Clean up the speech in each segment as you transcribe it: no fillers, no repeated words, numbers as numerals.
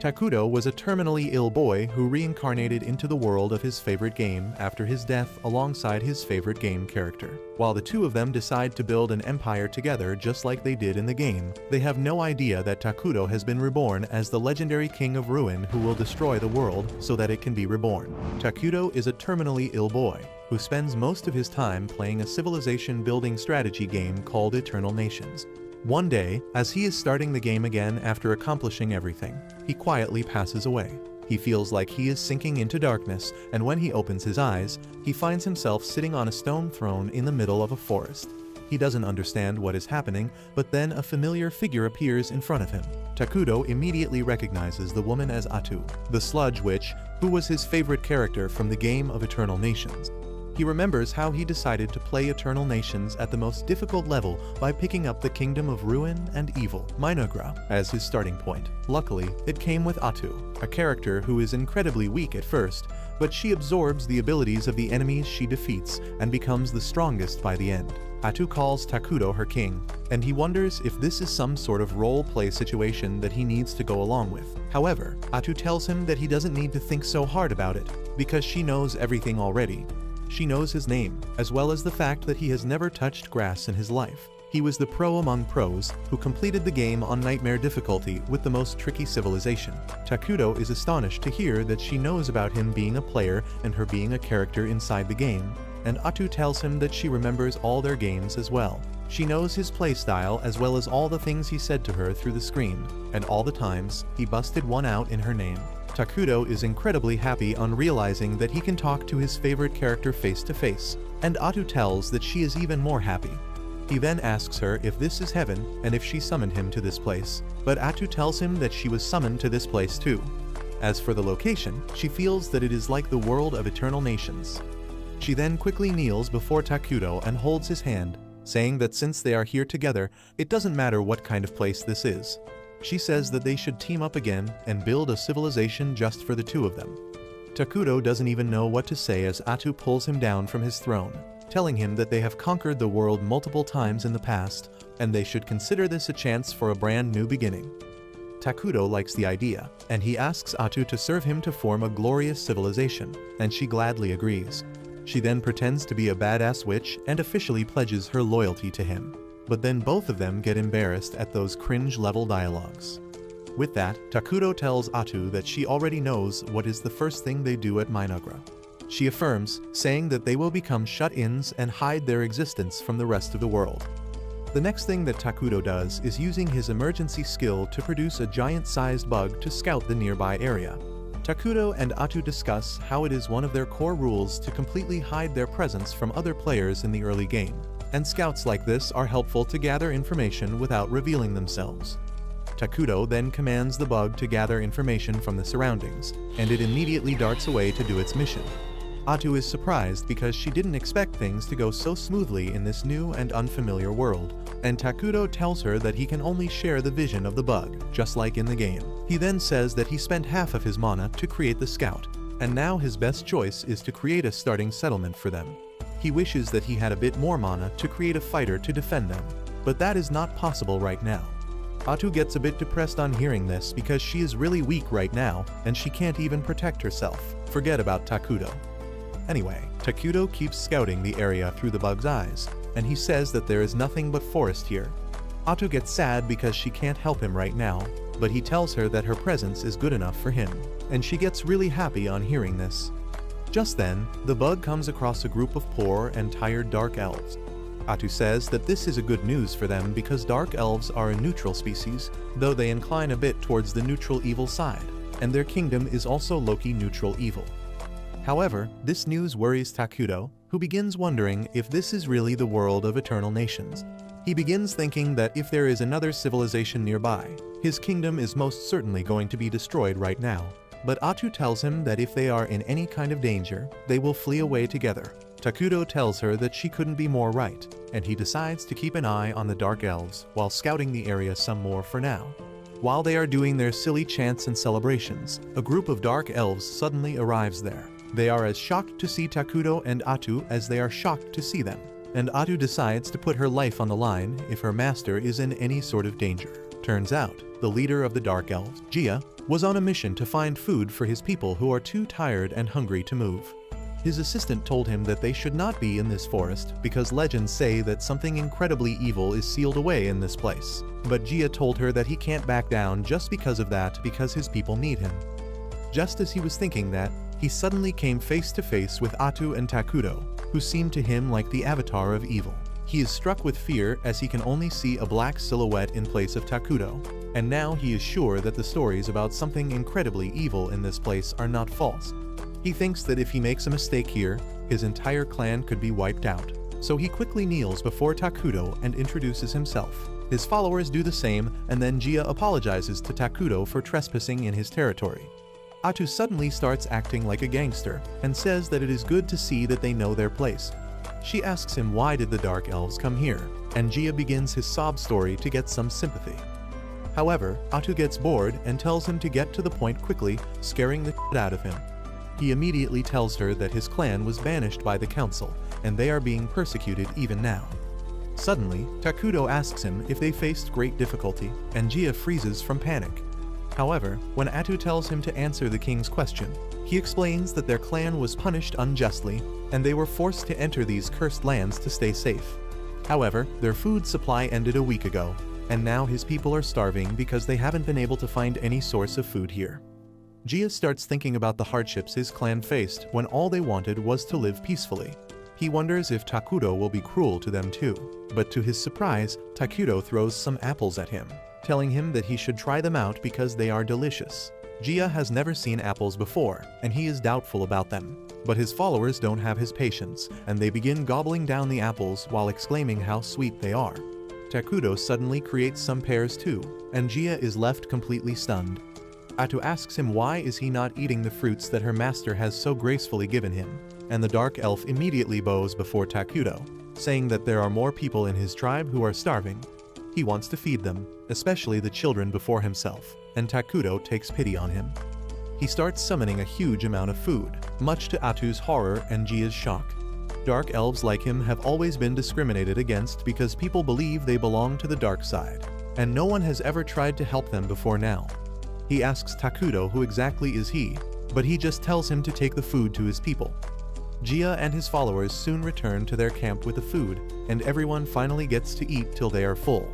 Takudo was a terminally ill boy who reincarnated into the world of his favorite game after his death alongside his favorite game character. While the two of them decide to build an empire together just like they did in the game, they have no idea that Takudo has been reborn as the legendary king of ruin who will destroy the world so that it can be reborn. Takudo is a terminally ill boy who spends most of his time playing a civilization-building strategy game called Eternal Nations. One day, as he is starting the game again after accomplishing everything, he quietly passes away. He feels like he is sinking into darkness, and when he opens his eyes, he finds himself sitting on a stone throne in the middle of a forest. He doesn't understand what is happening, but then a familiar figure appears in front of him. Takudo immediately recognizes the woman as Atu, the sludge witch, who was his favorite character from the game of Eternal Nations. He remembers how he decided to play Eternal Nations at the most difficult level by picking up the Kingdom of Ruin and Evil, AnimeRadar, as his starting point. Luckily, it came with Atu, a character who is incredibly weak at first, but she absorbs the abilities of the enemies she defeats and becomes the strongest by the end. Atu calls Takudo her king, and he wonders if this is some sort of role-play situation that he needs to go along with. However, Atu tells him that he doesn't need to think so hard about it, because she knows everything already. She knows his name, as well as the fact that he has never touched grass in his life. He was the pro among pros who completed the game on nightmare difficulty with the most tricky civilization. Takudo is astonished to hear that she knows about him being a player and her being a character inside the game, and Atu tells him that she remembers all their games as well. She knows his playstyle as well as all the things he said to her through the screen, and all the times he busted one out in her name. Takudo is incredibly happy on realizing that he can talk to his favorite character face to face, and Atu tells that she is even more happy. He then asks her if this is heaven and if she summoned him to this place, but Atu tells him that she was summoned to this place too. As for the location, she feels that it is like the world of Eternal Nations. She then quickly kneels before Takudo and holds his hand, saying that since they are here together, it doesn't matter what kind of place this is. She says that they should team up again and build a civilization just for the two of them. Takudo doesn't even know what to say as Atu pulls him down from his throne, telling him that they have conquered the world multiple times in the past, and they should consider this a chance for a brand new beginning. Takudo likes the idea, and he asks Atu to serve him to form a glorious civilization, and she gladly agrees. She then pretends to be a badass witch and officially pledges her loyalty to him. But then both of them get embarrassed at those cringe-level dialogues. With that, Takudo tells Atu that she already knows what is the first thing they do at AnimeRadar. She affirms, saying that they will become shut-ins and hide their existence from the rest of the world. The next thing that Takudo does is using his emergency skill to produce a giant-sized bug to scout the nearby area. Takudo and Atu discuss how it is one of their core rules to completely hide their presence from other players in the early game, and scouts like this are helpful to gather information without revealing themselves. Takudo then commands the bug to gather information from the surroundings, and it immediately darts away to do its mission. Atu is surprised because she didn't expect things to go so smoothly in this new and unfamiliar world, and Takudo tells her that he can only share the vision of the bug, just like in the game. He then says that he spent half of his mana to create the scout, and now his best choice is to create a starting settlement for them. He wishes that he had a bit more mana to create a fighter to defend them, but that is not possible right now. Atu gets a bit depressed on hearing this because she is really weak right now and she can't even protect herself. Forget about Takudo. Anyway, Takudo keeps scouting the area through the bug's eyes, and he says that there is nothing but forest here. Atu gets sad because she can't help him right now, but he tells her that her presence is good enough for him, and she gets really happy on hearing this. Just then, the bug comes across a group of poor and tired dark elves. Atu says that this is a good news for them because dark elves are a neutral species, though they incline a bit towards the neutral evil side, and their kingdom is also low-key neutral evil. However, this news worries Takudo, who begins wondering if this is really the world of Eternal Nations. He begins thinking that if there is another civilization nearby, his kingdom is most certainly going to be destroyed right now. But Atu tells him that if they are in any kind of danger, they will flee away together. Takudo tells her that she couldn't be more right, and he decides to keep an eye on the Dark Elves while scouting the area some more for now. While they are doing their silly chants and celebrations, a group of Dark Elves suddenly arrives there. They are as shocked to see Takudo and Atu as they are shocked to see them, and Atu decides to put her life on the line if her master is in any sort of danger. Turns out, the leader of the Dark Elves, Gia, was on a mission to find food for his people who are too tired and hungry to move. His assistant told him that they should not be in this forest because legends say that something incredibly evil is sealed away in this place. But Gia told her that he can't back down just because of that, because his people need him. Just as he was thinking that, he suddenly came face to face with Atu and Takudo, who seemed to him like the avatar of evil. He is struck with fear as he can only see a black silhouette in place of Takudo, and now he is sure that the stories about something incredibly evil in this place are not false. He thinks that if he makes a mistake here, his entire clan could be wiped out. So he quickly kneels before Takudo and introduces himself. His followers do the same, and then Gia apologizes to Takudo for trespassing in his territory. Atu suddenly starts acting like a gangster and says that it is good to see that they know their place. She asks him why did the Dark Elves come here, and Gia begins his sob story to get some sympathy. However, Atu gets bored and tells him to get to the point quickly, scaring the shit out of him. He immediately tells her that his clan was banished by the council, and they are being persecuted even now. Suddenly, Takudo asks him if they faced great difficulty, and Gia freezes from panic. However, when Atu tells him to answer the king's question, he explains that their clan was punished unjustly, and they were forced to enter these cursed lands to stay safe. However, their food supply ended a week ago, and now his people are starving because they haven't been able to find any source of food here. Gia starts thinking about the hardships his clan faced when all they wanted was to live peacefully. He wonders if Takudo will be cruel to them too, but to his surprise, Takudo throws some apples at him, telling him that he should try them out because they are delicious. Gia has never seen apples before, and he is doubtful about them. But his followers don't have his patience, and they begin gobbling down the apples while exclaiming how sweet they are. Takudo suddenly creates some pears too, and Gia is left completely stunned. Atu asks him why is he not eating the fruits that her master has so gracefully given him, and the Dark Elf immediately bows before Takudo, saying that there are more people in his tribe who are starving. He wants to feed them, especially the children before himself, and Takudo takes pity on him. He starts summoning a huge amount of food, much to Atu's horror and Gia's shock. Dark Elves like him have always been discriminated against because people believe they belong to the dark side, and no one has ever tried to help them before now. He asks Takudo who exactly is he, but he just tells him to take the food to his people. Gia and his followers soon return to their camp with the food, and everyone finally gets to eat till they are full.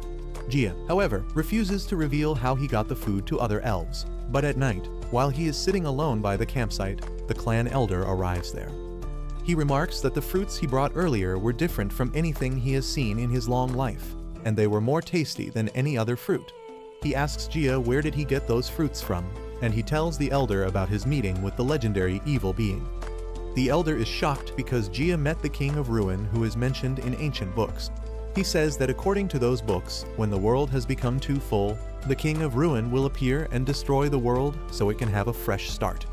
Gia, however, refuses to reveal how he got the food to other elves, but at night, while he is sitting alone by the campsite, the clan elder arrives there. He remarks that the fruits he brought earlier were different from anything he has seen in his long life, and they were more tasty than any other fruit. He asks Gia where did he get those fruits from, and he tells the elder about his meeting with the legendary evil being. The elder is shocked because Gia met the King of Ruin who is mentioned in ancient books. He says that according to those books, when the world has become too full, the King of Ruin will appear and destroy the world so it can have a fresh start.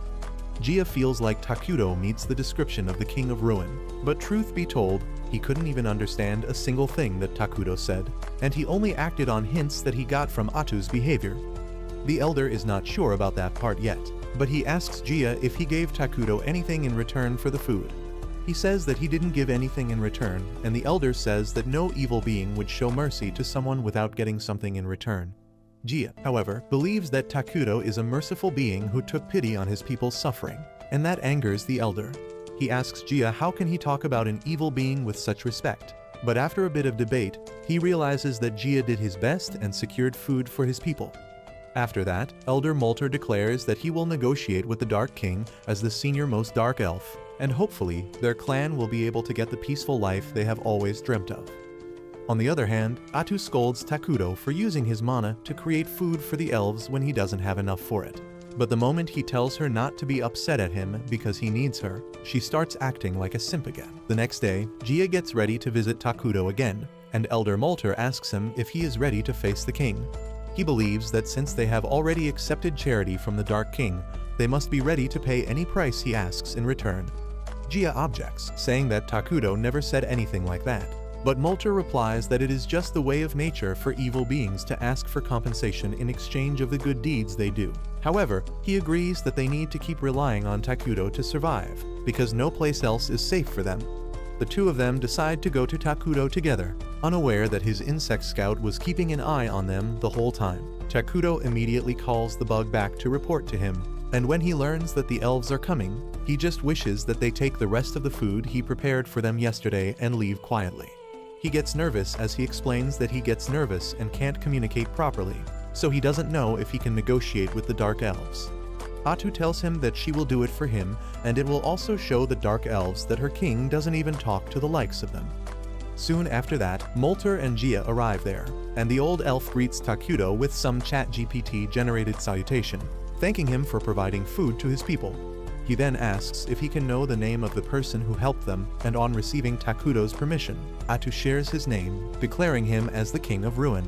Gia feels like Takudo meets the description of the King of Ruin, but truth be told, he couldn't even understand a single thing that Takudo said, and he only acted on hints that he got from Atu's behavior. The elder is not sure about that part yet, but he asks Gia if he gave Takudo anything in return for the food. He says that he didn't give anything in return, and the elder says that no evil being would show mercy to someone without getting something in return. Gia, however, believes that Takudo is a merciful being who took pity on his people's suffering, and that angers the elder. He asks Gia how can he talk about an evil being with such respect, but after a bit of debate, he realizes that Gia did his best and secured food for his people. After that, Elder Molter declares that he will negotiate with the Dark King as the senior-most Dark Elf, and hopefully, their clan will be able to get the peaceful life they have always dreamt of. On the other hand, Atu scolds Takudo for using his mana to create food for the elves when he doesn't have enough for it. But the moment he tells her not to be upset at him because he needs her, she starts acting like a simp again. The next day, Gia gets ready to visit Takudo again, and Elder Molter asks him if he is ready to face the king. He believes that since they have already accepted charity from the Dark King, they must be ready to pay any price he asks in return. Gia objects, saying that Takudo never said anything like that. But Molter replies that it is just the way of nature for evil beings to ask for compensation in exchange of the good deeds they do. However, he agrees that they need to keep relying on Takudo to survive, because no place else is safe for them. The two of them decide to go to Takudo together, unaware that his insect scout was keeping an eye on them the whole time. Takudo immediately calls the bug back to report to him, and when he learns that the elves are coming, he just wishes that they take the rest of the food he prepared for them yesterday and leave quietly. He gets nervous as he explains that he gets nervous and can't communicate properly, so he doesn't know if he can negotiate with the Dark Elves. Atu tells him that she will do it for him, and it will also show the Dark Elves that her king doesn't even talk to the likes of them. Soon after that, Molter and Gia arrive there, and the old elf greets Takudo with some ChatGPT-generated salutation, thanking him for providing food to his people. He then asks if he can know the name of the person who helped them, and on receiving Takudo's permission, Atu shares his name, declaring him as the King of Ruin.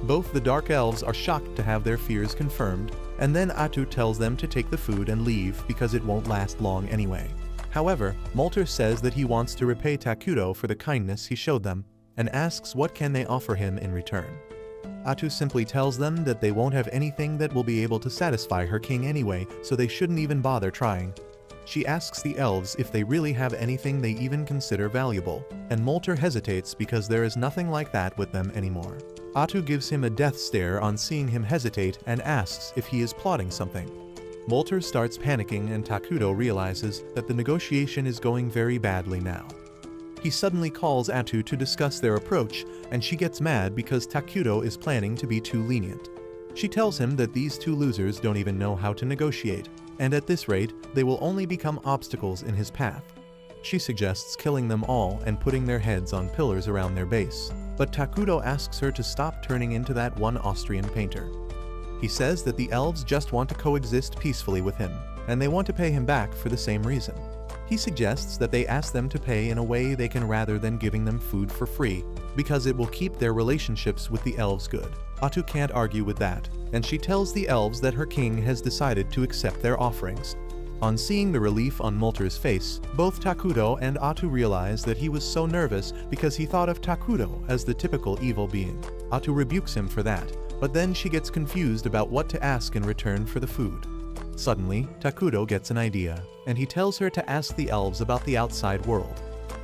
Both the Dark Elves are shocked to have their fears confirmed, and then Atu tells them to take the food and leave because it won't last long anyway. However, Molter says that he wants to repay Takudo for the kindness he showed them, and asks what can they offer him in return. Atu simply tells them that they won't have anything that will be able to satisfy her king anyway, so they shouldn't even bother trying. She asks the elves if they really have anything they even consider valuable, and Molter hesitates because there is nothing like that with them anymore. Atu gives him a death stare on seeing him hesitate and asks if he is plotting something. Molter starts panicking and Takudo realizes that the negotiation is going very badly now. He suddenly calls Atu to discuss their approach, and she gets mad because Takudo is planning to be too lenient. She tells him that these two losers don't even know how to negotiate, and at this rate, they will only become obstacles in his path. She suggests killing them all and putting their heads on pillars around their base, but Takudo asks her to stop turning into that one Austrian painter. He says that the elves just want to coexist peacefully with him, and they want to pay him back for the same reason. He suggests that they ask them to pay in a way they can rather than giving them food for free, because it will keep their relationships with the elves good. Atu can't argue with that, and she tells the elves that her king has decided to accept their offerings. On seeing the relief on Molter's face, both Takudo and Atu realize that he was so nervous because he thought of Takudo as the typical evil being. Atu rebukes him for that, but then she gets confused about what to ask in return for the food. Suddenly, Takudo gets an idea, and he tells her to ask the elves about the outside world.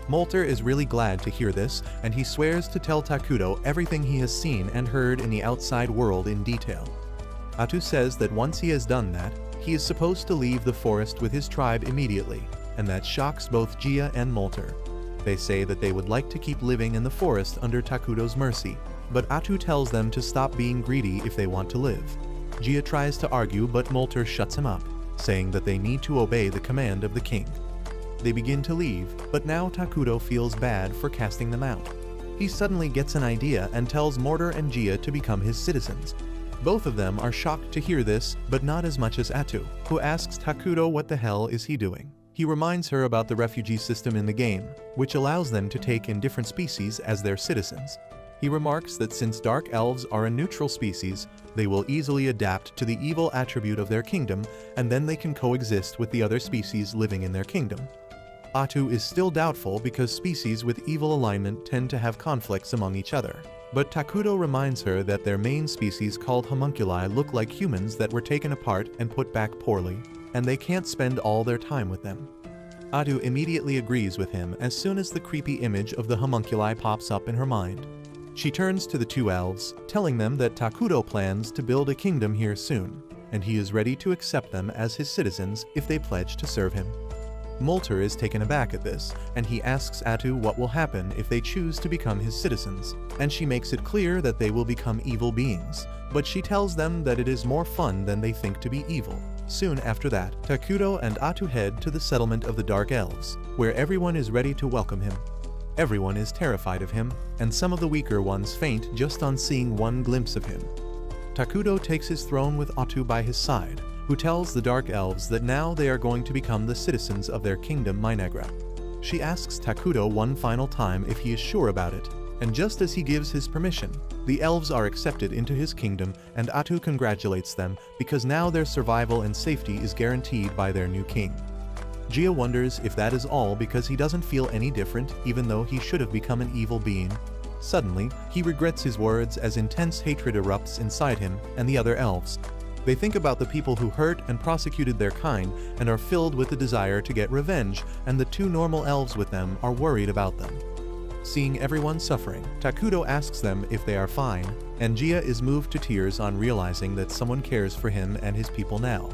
Molter is really glad to hear this, and he swears to tell Takudo everything he has seen and heard in the outside world in detail. Atu says that once he has done that, he is supposed to leave the forest with his tribe immediately, and that shocks both Gia and Molter. They say that they would like to keep living in the forest under Takudo's mercy, but Atu tells them to stop being greedy if they want to live. Gia tries to argue, but Molter shuts him up, saying that they need to obey the command of the king. They begin to leave, but now Takudo feels bad for casting them out. He suddenly gets an idea and tells Molter and Gia to become his citizens. Both of them are shocked to hear this, but not as much as Atu, who asks Takudo what the hell is he doing. He reminds her about the refugee system in the game, which allows them to take in different species as their citizens. He remarks that since Dark Elves are a neutral species, they will easily adapt to the evil attribute of their kingdom, and then they can coexist with the other species living in their kingdom. Atu is still doubtful because species with evil alignment tend to have conflicts among each other. But Takudo reminds her that their main species called homunculi look like humans that were taken apart and put back poorly, and they can't spend all their time with them. Atu immediately agrees with him as soon as the creepy image of the homunculi pops up in her mind. She turns to the two elves, telling them that Takudo plans to build a kingdom here soon, and he is ready to accept them as his citizens if they pledge to serve him. Molter is taken aback at this, and he asks Atu what will happen if they choose to become his citizens, and she makes it clear that they will become evil beings, but she tells them that it is more fun than they think to be evil. Soon after that, Takudo and Atu head to the settlement of the Dark Elves, where everyone is ready to welcome him. Everyone is terrified of him, and some of the weaker ones faint just on seeing one glimpse of him. Takudo takes his throne with Atu by his side, who tells the Dark Elves that now they are going to become the citizens of their kingdom Minegra. She asks Takudo one final time if he is sure about it, and just as he gives his permission, the elves are accepted into his kingdom, and Atu congratulates them because now their survival and safety is guaranteed by their new king. Gia wonders if that is all because he doesn't feel any different even though he should have become an evil being. Suddenly, he regrets his words as intense hatred erupts inside him and the other elves. They think about the people who hurt and prosecuted their kind and are filled with the desire to get revenge, and the two normal elves with them are worried about them. Seeing everyone suffering, Takudo asks them if they are fine, and Gia is moved to tears on realizing that someone cares for him and his people now.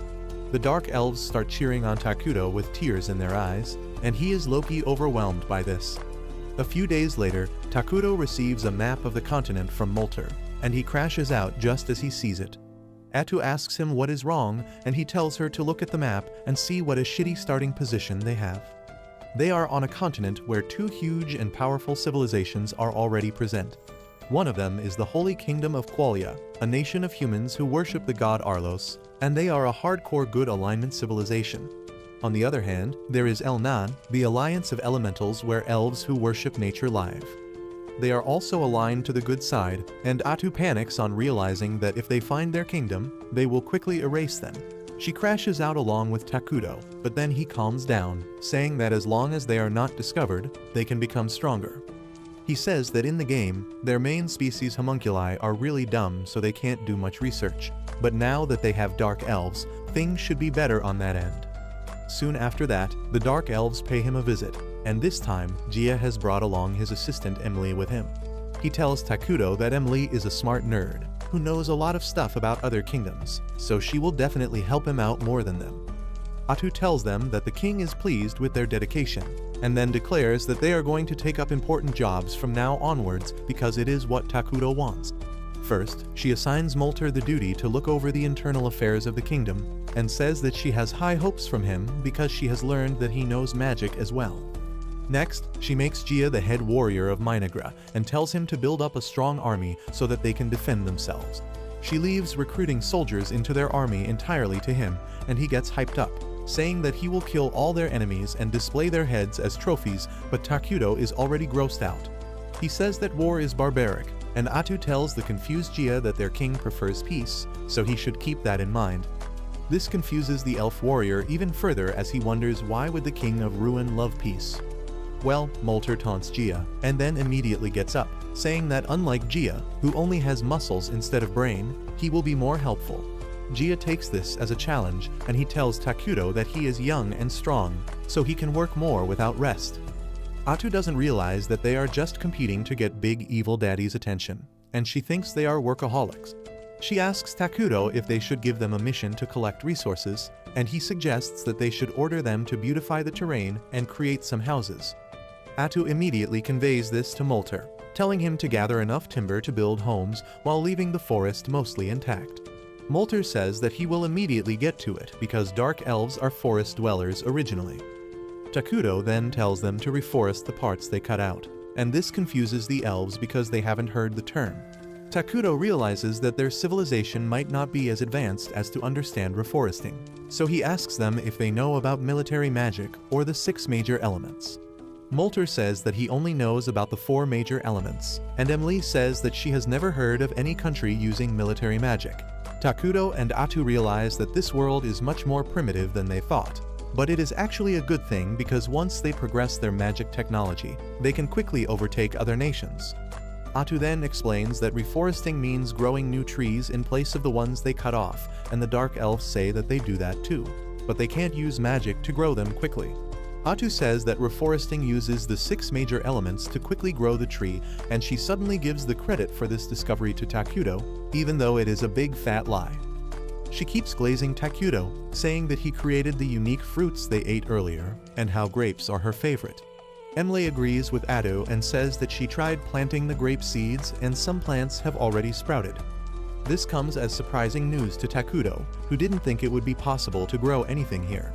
The Dark Elves start cheering on Takudo with tears in their eyes, and he is low-key overwhelmed by this. A few days later, Takudo receives a map of the continent from Molter, and he crashes out just as he sees it. Atu asks him what is wrong, and he tells her to look at the map and see what a shitty starting position they have. They are on a continent where two huge and powerful civilizations are already present. One of them is the Holy Kingdom of Qualia, a nation of humans who worship the god Arlos, and they are a hardcore good alignment civilization. On the other hand, there is Elnan, the alliance of elementals where elves who worship nature live. They are also aligned to the good side, and Atu panics on realizing that if they find their kingdom, they will quickly erase them. She crashes out along with Takudo, but then he calms down, saying that as long as they are not discovered, they can become stronger. He says that in the game, their main species homunculi are really dumb so they can't do much research, but now that they have dark elves, things should be better on that end. Soon after that, the Dark Elves pay him a visit, and this time, Gia has brought along his assistant Emily with him. He tells Takudo that Emily is a smart nerd, who knows a lot of stuff about other kingdoms, so she will definitely help him out more than them. Atu tells them that the king is pleased with their dedication, and then declares that they are going to take up important jobs from now onwards because it is what Takudo wants. First, she assigns Molter the duty to look over the internal affairs of the kingdom, and says that she has high hopes from him because she has learned that he knows magic as well. Next, she makes Gia the head warrior of Minagra and tells him to build up a strong army so that they can defend themselves. She leaves recruiting soldiers into their army entirely to him, and he gets hyped up, saying that he will kill all their enemies and display their heads as trophies, but Takudo is already grossed out. He says that war is barbaric, and Atu tells the confused Gia that their king prefers peace, so he should keep that in mind. This confuses the elf warrior even further as he wonders why would the king of Ruin love peace. Well, Molter taunts Gia, and then immediately gets up, saying that unlike Gia, who only has muscles instead of brain, he will be more helpful. Gia takes this as a challenge, and he tells Takudo that he is young and strong, so he can work more without rest. Atu doesn't realize that they are just competing to get Big Evil Daddy's attention, and she thinks they are workaholics. She asks Takudo if they should give them a mission to collect resources, and he suggests that they should order them to beautify the terrain and create some houses. Atu immediately conveys this to Molter, telling him to gather enough timber to build homes while leaving the forest mostly intact. Molter says that he will immediately get to it because dark elves are forest dwellers originally. Takudo then tells them to reforest the parts they cut out, and this confuses the elves because they haven't heard the term. Takudo realizes that their civilization might not be as advanced as to understand reforesting, so he asks them if they know about military magic or the 6 major elements. Molter says that he only knows about the 4 major elements, and Emily says that she has never heard of any country using military magic. Takudo and Atu realize that this world is much more primitive than they thought, but it is actually a good thing because once they progress their magic technology, they can quickly overtake other nations. Atu then explains that reforesting means growing new trees in place of the ones they cut off, and the Dark Elves say that they do that too, but they can't use magic to grow them quickly. Atu says that reforesting uses the 6 major elements to quickly grow the tree, and she suddenly gives the credit for this discovery to Takudo, even though it is a big fat lie. She keeps glazing Takudo, saying that he created the unique fruits they ate earlier, and how grapes are her favorite. Emily agrees with Atu and says that she tried planting the grape seeds and some plants have already sprouted. This comes as surprising news to Takudo, who didn't think it would be possible to grow anything here.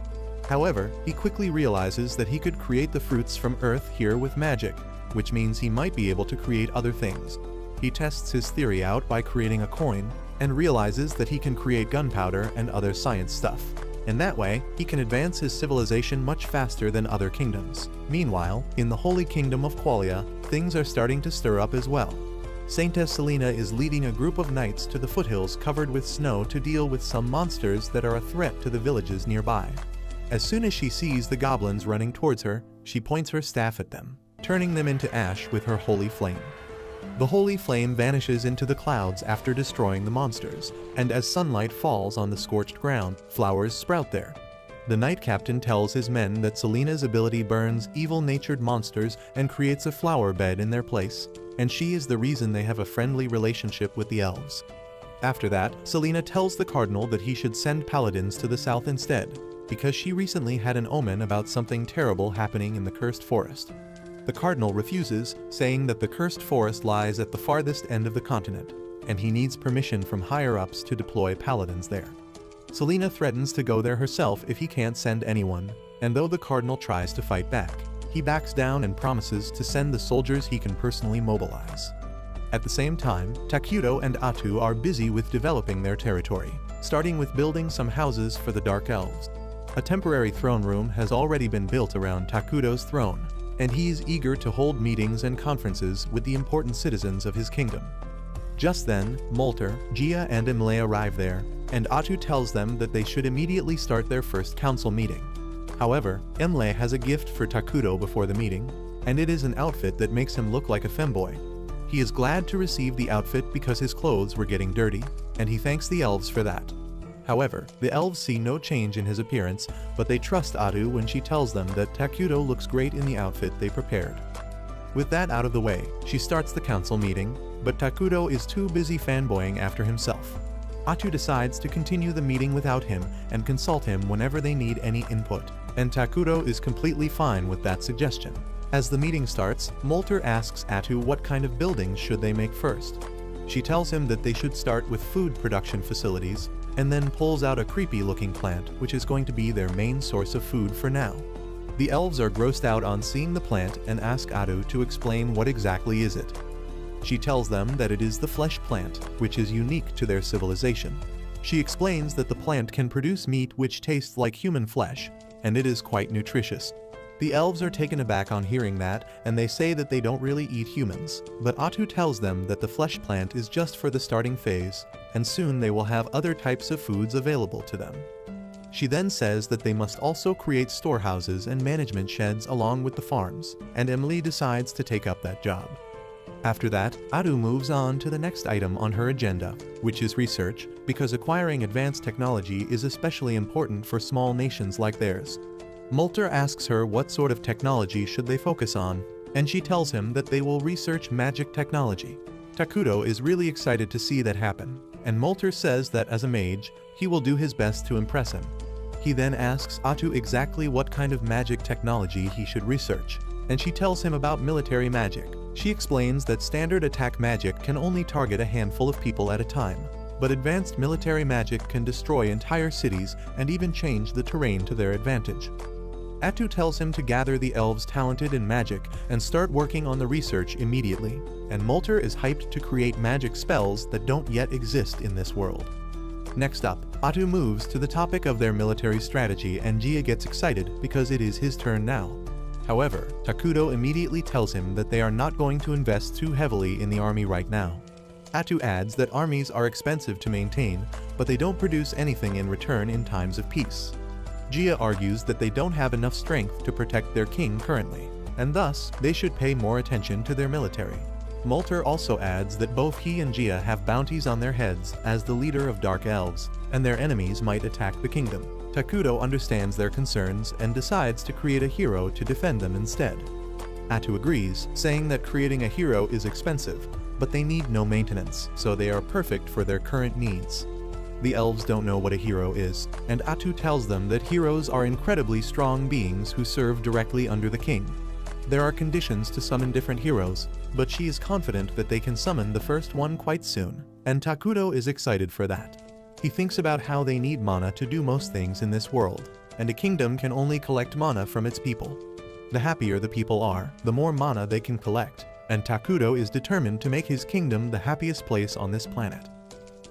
However, he quickly realizes that he could create the fruits from Earth here with magic, which means he might be able to create other things. He tests his theory out by creating a coin, and realizes that he can create gunpowder and other science stuff. In that way, he can advance his civilization much faster than other kingdoms. Meanwhile, in the Holy Kingdom of Qualia, things are starting to stir up as well. Saintess Selena is leading a group of knights to the foothills covered with snow to deal with some monsters that are a threat to the villages nearby. As soon as she sees the goblins running towards her, she points her staff at them, turning them into ash with her holy flame. The holy flame vanishes into the clouds after destroying the monsters, and as sunlight falls on the scorched ground, flowers sprout there. The Knight Captain tells his men that Selina's ability burns evil-natured monsters and creates a flower bed in their place, and she is the reason they have a friendly relationship with the elves. After that, Selina tells the Cardinal that he should send paladins to the south instead, because she recently had an omen about something terrible happening in the Cursed Forest. The Cardinal refuses, saying that the Cursed Forest lies at the farthest end of the continent, and he needs permission from higher-ups to deploy paladins there. Selina threatens to go there herself if he can't send anyone, and though the Cardinal tries to fight back, he backs down and promises to send the soldiers he can personally mobilize. At the same time, Takuto and Atu are busy with developing their territory, starting with building some houses for the Dark Elves. A temporary throne room has already been built around Takuto's throne, and he is eager to hold meetings and conferences with the important citizens of his kingdom. Just then, Molter, Gia and Imle arrive there, and Atu tells them that they should immediately start their first council meeting. However, Imle has a gift for Takuto before the meeting, and it is an outfit that makes him look like a femboy. He is glad to receive the outfit because his clothes were getting dirty, and he thanks the elves for that. However, the elves see no change in his appearance, but they trust Atu when she tells them that Takuto looks great in the outfit they prepared. With that out of the way, she starts the council meeting, but Takuto is too busy fanboying after himself. Atu decides to continue the meeting without him and consult him whenever they need any input, and Takuto is completely fine with that suggestion. As the meeting starts, Molter asks Atu what kind of buildings should they make first. She tells him that they should start with food production facilities, and then pulls out a creepy-looking plant which is going to be their main source of food for now. The elves are grossed out on seeing the plant and ask Atu to explain what exactly is it. She tells them that it is the flesh plant, which is unique to their civilization. She explains that the plant can produce meat which tastes like human flesh, and it is quite nutritious. The elves are taken aback on hearing that, and they say that they don't really eat humans, but Atu tells them that the flesh plant is just for the starting phase, and soon they will have other types of foods available to them. She then says that they must also create storehouses and management sheds along with the farms, and Emily decides to take up that job. After that, Atu moves on to the next item on her agenda, which is research, because acquiring advanced technology is especially important for small nations like theirs. Molter asks her what sort of technology should they focus on, and she tells him that they will research magic technology. Takuto is really excited to see that happen, and Molter says that as a mage, he will do his best to impress him. He then asks Atu exactly what kind of magic technology he should research, and she tells him about military magic. She explains that standard attack magic can only target a handful of people at a time, but advanced military magic can destroy entire cities and even change the terrain to their advantage. Atu tells him to gather the elves talented in magic and start working on the research immediately, and Molter is hyped to create magic spells that don't yet exist in this world. Next up, Atu moves to the topic of their military strategy, and Gia gets excited because it is his turn now. However, Takuto immediately tells him that they are not going to invest too heavily in the army right now. Atu adds that armies are expensive to maintain, but they don't produce anything in return in times of peace. Gia argues that they don't have enough strength to protect their king currently, and thus they should pay more attention to their military. Molter also adds that both he and Gia have bounties on their heads as the leader of Dark Elves, and their enemies might attack the kingdom. Takuto understands their concerns and decides to create a hero to defend them instead. Atu agrees, saying that creating a hero is expensive, but they need no maintenance, so they are perfect for their current needs. The elves don't know what a hero is, and Atu tells them that heroes are incredibly strong beings who serve directly under the king. There are conditions to summon different heroes, but she is confident that they can summon the first one quite soon, and Takuto is excited for that. He thinks about how they need mana to do most things in this world, and a kingdom can only collect mana from its people. The happier the people are, the more mana they can collect, and Takuto is determined to make his kingdom the happiest place on this planet.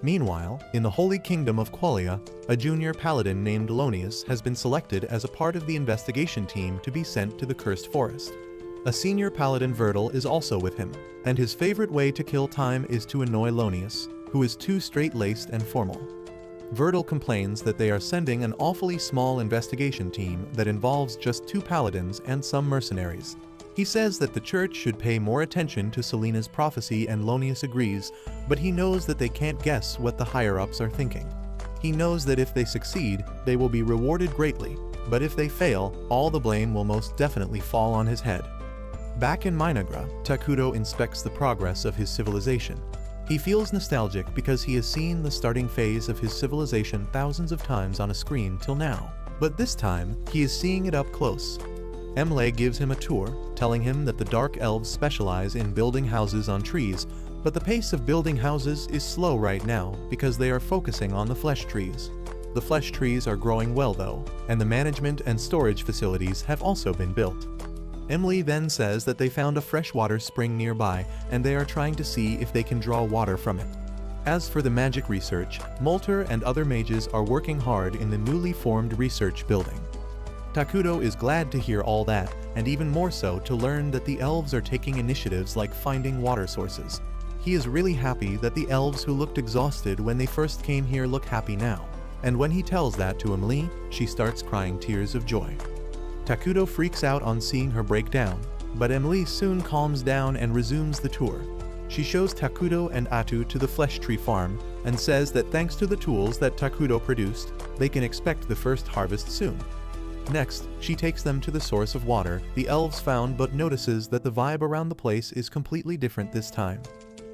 Meanwhile, in the Holy Kingdom of Qualia, a junior paladin named Lonius has been selected as a part of the investigation team to be sent to the Cursed Forest. A senior paladin Verdal is also with him, and his favorite way to kill time is to annoy Lonius, who is too straight-laced and formal. Verdal complains that they are sending an awfully small investigation team that involves just 2 paladins and some mercenaries. He says that the church should pay more attention to Selena's prophecy, and Lonius agrees, but he knows that they can't guess what the higher-ups are thinking. He knows that if they succeed, they will be rewarded greatly, but if they fail, all the blame will most definitely fall on his head. Back in Minagra, Takudo inspects the progress of his civilization. He feels nostalgic because he has seen the starting phase of his civilization thousands of times on a screen till now, but this time, he is seeing it up close. Emle gives him a tour, telling him that the Dark Elves specialize in building houses on trees, but the pace of building houses is slow right now because they are focusing on the flesh trees. The flesh trees are growing well though, and the management and storage facilities have also been built. Emily then says that they found a freshwater spring nearby and they are trying to see if they can draw water from it. As for the magic research, Molter and other mages are working hard in the newly formed research building. Takudo is glad to hear all that, and even more so to learn that the elves are taking initiatives like finding water sources. He is really happy that the elves who looked exhausted when they first came here look happy now, and when he tells that to Emily, she starts crying tears of joy. Takudo freaks out on seeing her break down, but Emily soon calms down and resumes the tour. She shows Takudo and Atu to the flesh tree farm, and says that thanks to the tools that Takudo produced, they can expect the first harvest soon. Next, she takes them to the source of water the elves found, but notices that the vibe around the place is completely different this time.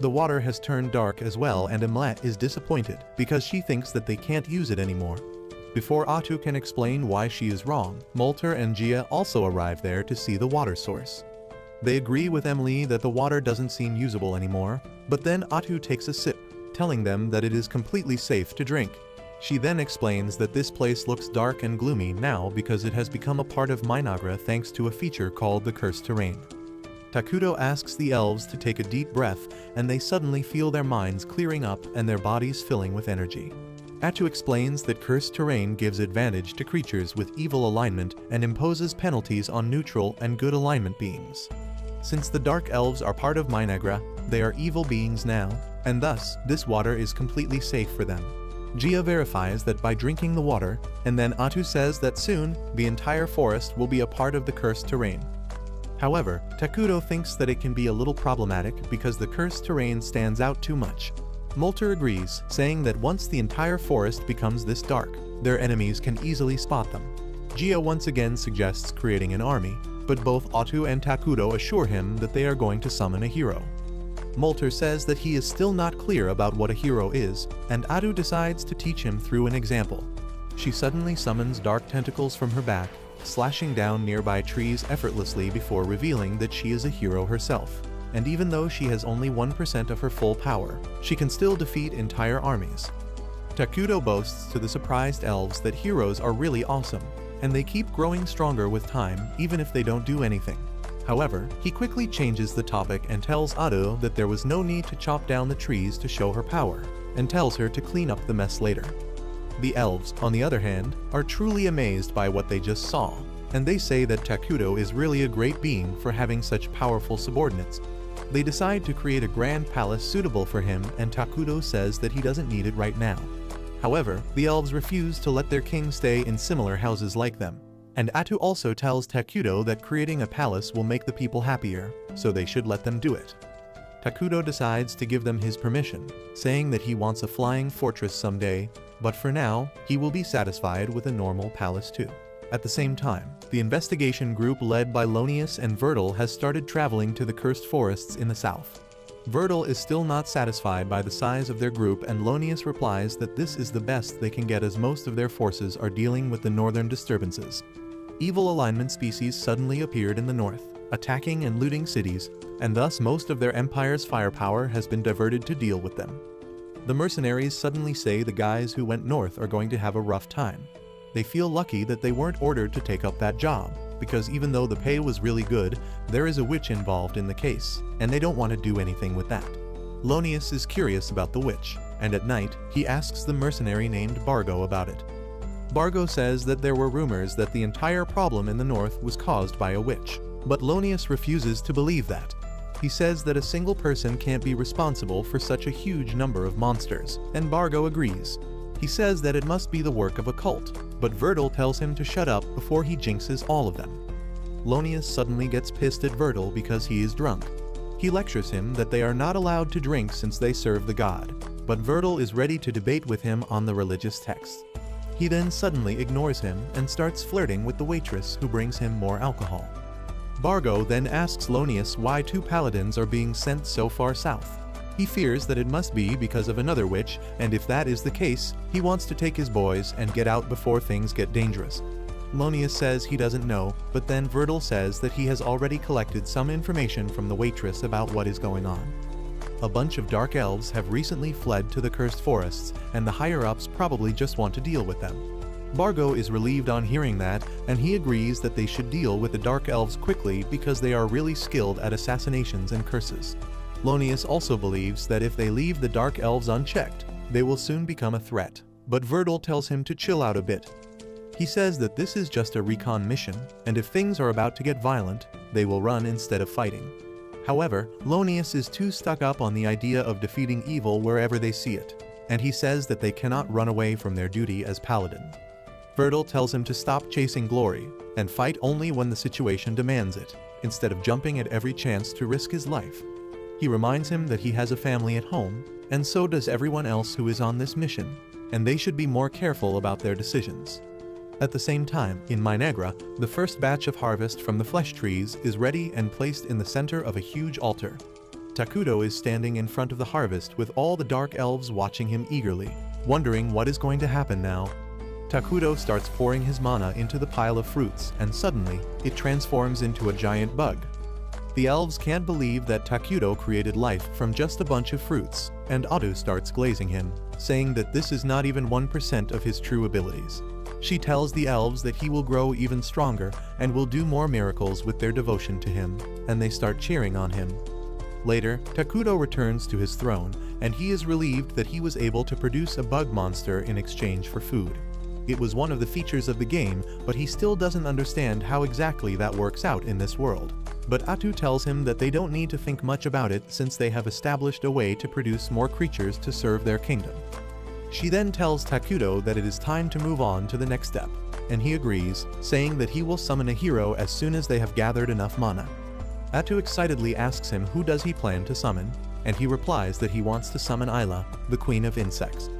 The water has turned dark as well, and Emlet is disappointed because she thinks that they can't use it anymore. Before Atu can explain why she is wrong, Molter and Gia also arrive there to see the water source. They agree with Emily that the water doesn't seem usable anymore, but then Atu takes a sip, telling them that it is completely safe to drink. She then explains that this place looks dark and gloomy now because it has become a part of Minagra thanks to a feature called the Cursed Terrain. Takudo asks the elves to take a deep breath, and they suddenly feel their minds clearing up and their bodies filling with energy. Atu explains that Cursed Terrain gives advantage to creatures with evil alignment and imposes penalties on neutral and good alignment beings. Since the Dark Elves are part of Minagra, they are evil beings now, and thus, this water is completely safe for them. Gia verifies that by drinking the water, and then Atu says that soon, the entire forest will be a part of the Cursed Terrain. However, Takudo thinks that it can be a little problematic because the Cursed Terrain stands out too much. Molter agrees, saying that once the entire forest becomes this dark, their enemies can easily spot them. Gia once again suggests creating an army, but both Atu and Takudo assure him that they are going to summon a hero. Molter says that he is still not clear about what a hero is, and Atu decides to teach him through an example. She suddenly summons dark tentacles from her back, slashing down nearby trees effortlessly before revealing that she is a hero herself. And even though she has only 1% of her full power, she can still defeat entire armies. Takudo boasts to the surprised elves that heroes are really awesome, and they keep growing stronger with time even if they don't do anything. However, he quickly changes the topic and tells Ado that there was no need to chop down the trees to show her power, and tells her to clean up the mess later. The elves, on the other hand, are truly amazed by what they just saw, and they say that Takudo is really a great being for having such powerful subordinates. They decide to create a grand palace suitable for him, and Takudo says that he doesn't need it right now. However, the elves refuse to let their king stay in similar houses like them. And Atu also tells Takudo that creating a palace will make the people happier, so they should let them do it. Takudo decides to give them his permission, saying that he wants a flying fortress someday, but for now, he will be satisfied with a normal palace too. At the same time, the investigation group led by Lonius and Vertil has started traveling to the cursed forests in the south. Vertil is still not satisfied by the size of their group, and Lonius replies that this is the best they can get as most of their forces are dealing with the northern disturbances. Evil alignment species suddenly appeared in the north, attacking and looting cities, and thus most of their empire's firepower has been diverted to deal with them. The mercenaries suddenly say the guys who went north are going to have a rough time. They feel lucky that they weren't ordered to take up that job, because even though the pay was really good, there is a witch involved in the case, and they don't want to do anything with that. Lonius is curious about the witch, and at night, he asks the mercenary named Bargo about it. Bargo says that there were rumors that the entire problem in the north was caused by a witch, but Lonius refuses to believe that. He says that a single person can't be responsible for such a huge number of monsters, and Bargo agrees. He says that it must be the work of a cult, but Vertil tells him to shut up before he jinxes all of them. Lonius suddenly gets pissed at Vertil because he is drunk. He lectures him that they are not allowed to drink since they serve the god, but Vertil is ready to debate with him on the religious texts. He then suddenly ignores him and starts flirting with the waitress who brings him more alcohol. Bargo then asks Lonius why 2 paladins are being sent so far south. He fears that it must be because of another witch, and if that is the case, he wants to take his boys and get out before things get dangerous. Lonius says he doesn't know, but then Vertil says that he has already collected some information from the waitress about what is going on. A bunch of dark elves have recently fled to the cursed forests, and the higher-ups probably just want to deal with them. Bargo is relieved on hearing that, and he agrees that they should deal with the dark elves quickly because they are really skilled at assassinations and curses. Lonius also believes that if they leave the dark elves unchecked, they will soon become a threat, but Vertil tells him to chill out a bit. He says that this is just a recon mission, and if things are about to get violent, they will run instead of fighting. However, Lonius is too stuck up on the idea of defeating evil wherever they see it, and he says that they cannot run away from their duty as paladin. Vertil tells him to stop chasing glory, and fight only when the situation demands it, instead of jumping at every chance to risk his life. He reminds him that he has a family at home, and so does everyone else who is on this mission, and they should be more careful about their decisions. At the same time, in Minegra, the first batch of harvest from the flesh trees is ready and placed in the center of a huge altar. Takudo is standing in front of the harvest with all the dark elves watching him eagerly, wondering what is going to happen now. Takudo starts pouring his mana into the pile of fruits, and suddenly, it transforms into a giant bug. The elves can't believe that Takudo created life from just a bunch of fruits, and Atu starts glazing him, saying that this is not even 1% of his true abilities. She tells the elves that he will grow even stronger and will do more miracles with their devotion to him, and they start cheering on him. Later, Takudo returns to his throne, and he is relieved that he was able to produce a bug monster in exchange for food. It was one of the features of the game, but he still doesn't understand how exactly that works out in this world. But Atu tells him that they don't need to think much about it since they have established a way to produce more creatures to serve their kingdom. She then tells Takudo that it is time to move on to the next step, and he agrees, saying that he will summon a hero as soon as they have gathered enough mana. Atu excitedly asks him who does he plan to summon, and he replies that he wants to summon Ayla, the queen of insects.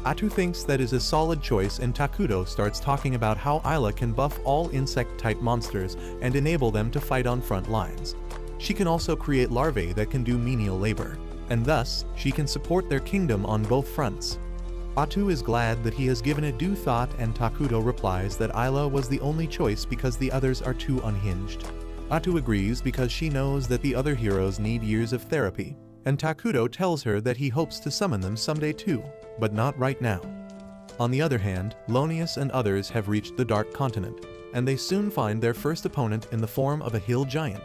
Atu thinks that is a solid choice, and Takudo starts talking about how Ayla can buff all insect-type monsters and enable them to fight on front lines. She can also create larvae that can do menial labor, and thus, she can support their kingdom on both fronts. Atu is glad that he has given it due thought, and Takudo replies that Ayla was the only choice because the others are too unhinged. Atu agrees because she knows that the other heroes need years of therapy, and Takudo tells her that he hopes to summon them someday too, but not right now. On the other hand, Lonius and others have reached the Dark Continent, and they soon find their first opponent in the form of a hill giant.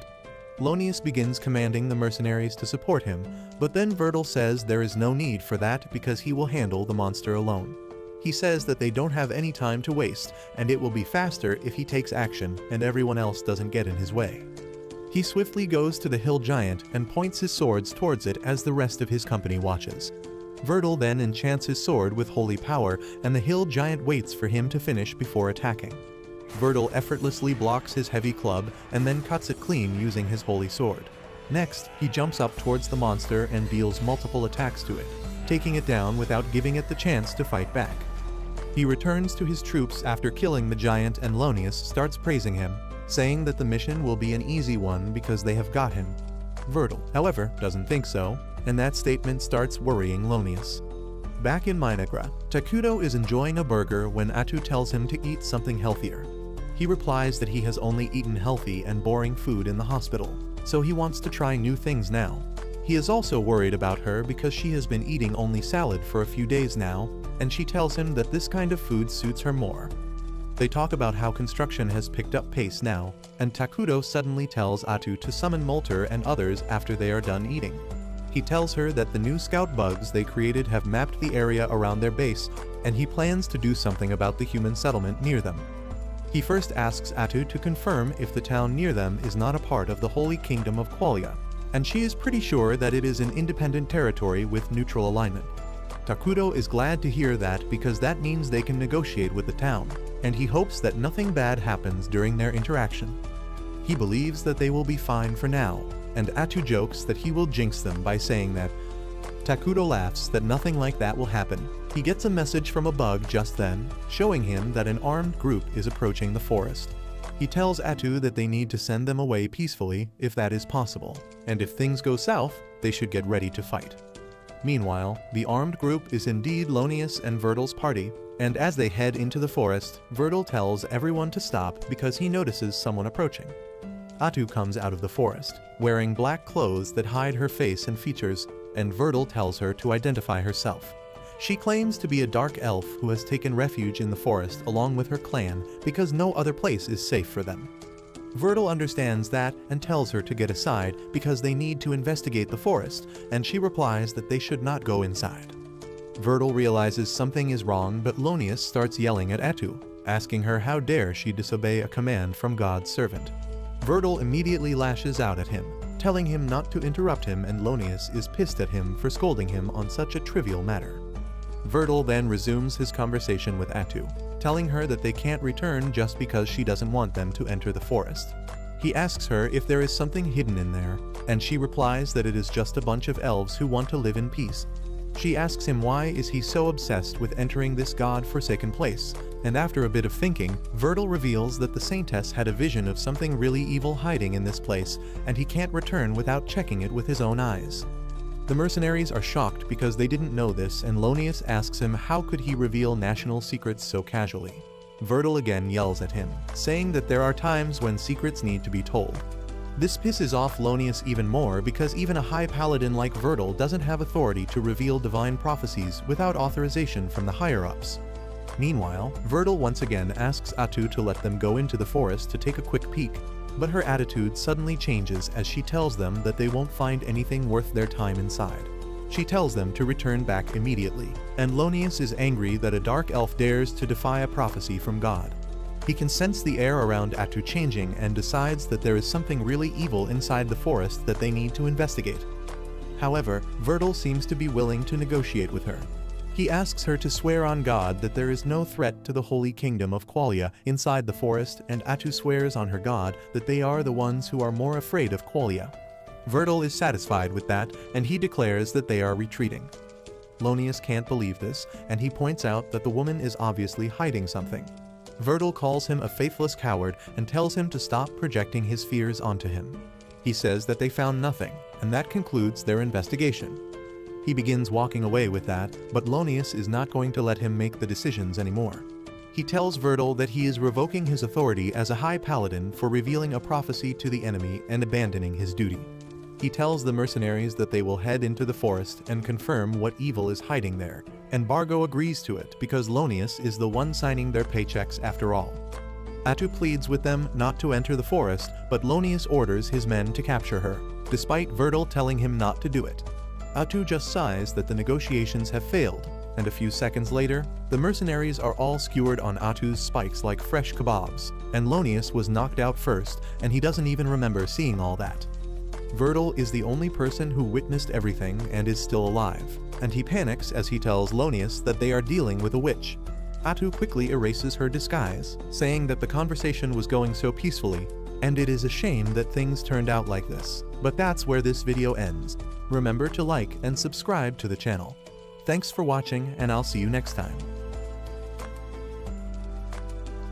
Lonius begins commanding the mercenaries to support him, but then Vertil says there is no need for that because he will handle the monster alone. He says that they don't have any time to waste, and it will be faster if he takes action and everyone else doesn't get in his way. He swiftly goes to the hill giant and points his swords towards it as the rest of his company watches. Vertil then enchants his sword with holy power, and the hill giant waits for him to finish before attacking. Vertil effortlessly blocks his heavy club and then cuts it clean using his holy sword. Next, he jumps up towards the monster and deals multiple attacks to it, taking it down without giving it the chance to fight back. He returns to his troops after killing the giant, and Lonius starts praising him, saying that the mission will be an easy one because they have got him. Vertil, however, doesn't think so, and that statement starts worrying Lonius. Back in Minegra, Takudo is enjoying a burger when Atu tells him to eat something healthier. He replies that he has only eaten healthy and boring food in the hospital, so he wants to try new things now. He is also worried about her because she has been eating only salad for a few days now, and she tells him that this kind of food suits her more. They talk about how construction has picked up pace now, and Takudo suddenly tells Atu to summon Molter and others after they are done eating. He tells her that the new scout bugs they created have mapped the area around their base, and he plans to do something about the human settlement near them. He first asks Atu to confirm if the town near them is not a part of the Holy Kingdom of Qualia, and she is pretty sure that it is an independent territory with neutral alignment. Takudo is glad to hear that because that means they can negotiate with the town, and he hopes that nothing bad happens during their interaction. He believes that they will be fine for now, and Atu jokes that he will jinx them by saying that. Takuto laughs that nothing like that will happen. He gets a message from a bug just then, showing him that an armed group is approaching the forest. He tells Atu that they need to send them away peacefully if that is possible, and if things go south, they should get ready to fight. Meanwhile, the armed group is indeed Lonius and Vertil's party, and as they head into the forest, Vertil tells everyone to stop because he notices someone approaching. Atu comes out of the forest, wearing black clothes that hide her face and features, and Vertil tells her to identify herself. She claims to be a dark elf who has taken refuge in the forest along with her clan because no other place is safe for them. Vertil understands that and tells her to get aside because they need to investigate the forest, and she replies that they should not go inside. Vertil realizes something is wrong, but Lonius starts yelling at Atu, asking her how dare she disobey a command from God's servant. Vertil immediately lashes out at him, telling him not to interrupt him, and Lonius is pissed at him for scolding him on such a trivial matter. Vertil then resumes his conversation with Atu, telling her that they can't return just because she doesn't want them to enter the forest. He asks her if there is something hidden in there, and she replies that it is just a bunch of elves who want to live in peace. She asks him why is he so obsessed with entering this god-forsaken place, and after a bit of thinking, Vertil reveals that the Saintess had a vision of something really evil hiding in this place, and he can't return without checking it with his own eyes. The mercenaries are shocked because they didn't know this, and Lonius asks him how could he reveal national secrets so casually. Vertil again yells at him, saying that there are times when secrets need to be told. This pisses off Lonius even more because even a high paladin like Vertil doesn't have authority to reveal divine prophecies without authorization from the higher-ups. Meanwhile, Vertil once again asks Atu to let them go into the forest to take a quick peek, but her attitude suddenly changes as she tells them that they won't find anything worth their time inside. She tells them to return back immediately, and Lonius is angry that a dark elf dares to defy a prophecy from God. He can sense the air around Atu changing and decides that there is something really evil inside the forest that they need to investigate. However, Vertil seems to be willing to negotiate with her. He asks her to swear on God that there is no threat to the holy kingdom of Qualia inside the forest, and Atu swears on her God that they are the ones who are more afraid of Qualia. Vertil is satisfied with that, and he declares that they are retreating. Lonius can't believe this, and he points out that the woman is obviously hiding something. Vertil calls him a faithless coward and tells him to stop projecting his fears onto him. He says that they found nothing, and that concludes their investigation. He begins walking away with that, but Lonius is not going to let him make the decisions anymore. He tells Vertil that he is revoking his authority as a high paladin for revealing a prophecy to the enemy and abandoning his duty. He tells the mercenaries that they will head into the forest and confirm what evil is hiding there, and Bargo agrees to it because Lonius is the one signing their paychecks after all. Atu pleads with them not to enter the forest, but Lonius orders his men to capture her, despite Vertil telling him not to do it. Atu just sighs that the negotiations have failed, and a few seconds later, the mercenaries are all skewered on Atu's spikes like fresh kebabs, and Lonius was knocked out first, and he doesn't even remember seeing all that. Vertil is the only person who witnessed everything and is still alive, and he panics as he tells Lonius that they are dealing with a witch. Atu quickly erases her disguise, saying that the conversation was going so peacefully, and it is a shame that things turned out like this. But that's where this video ends. Remember to like and subscribe to the channel. Thanks for watching, and I'll see you next time.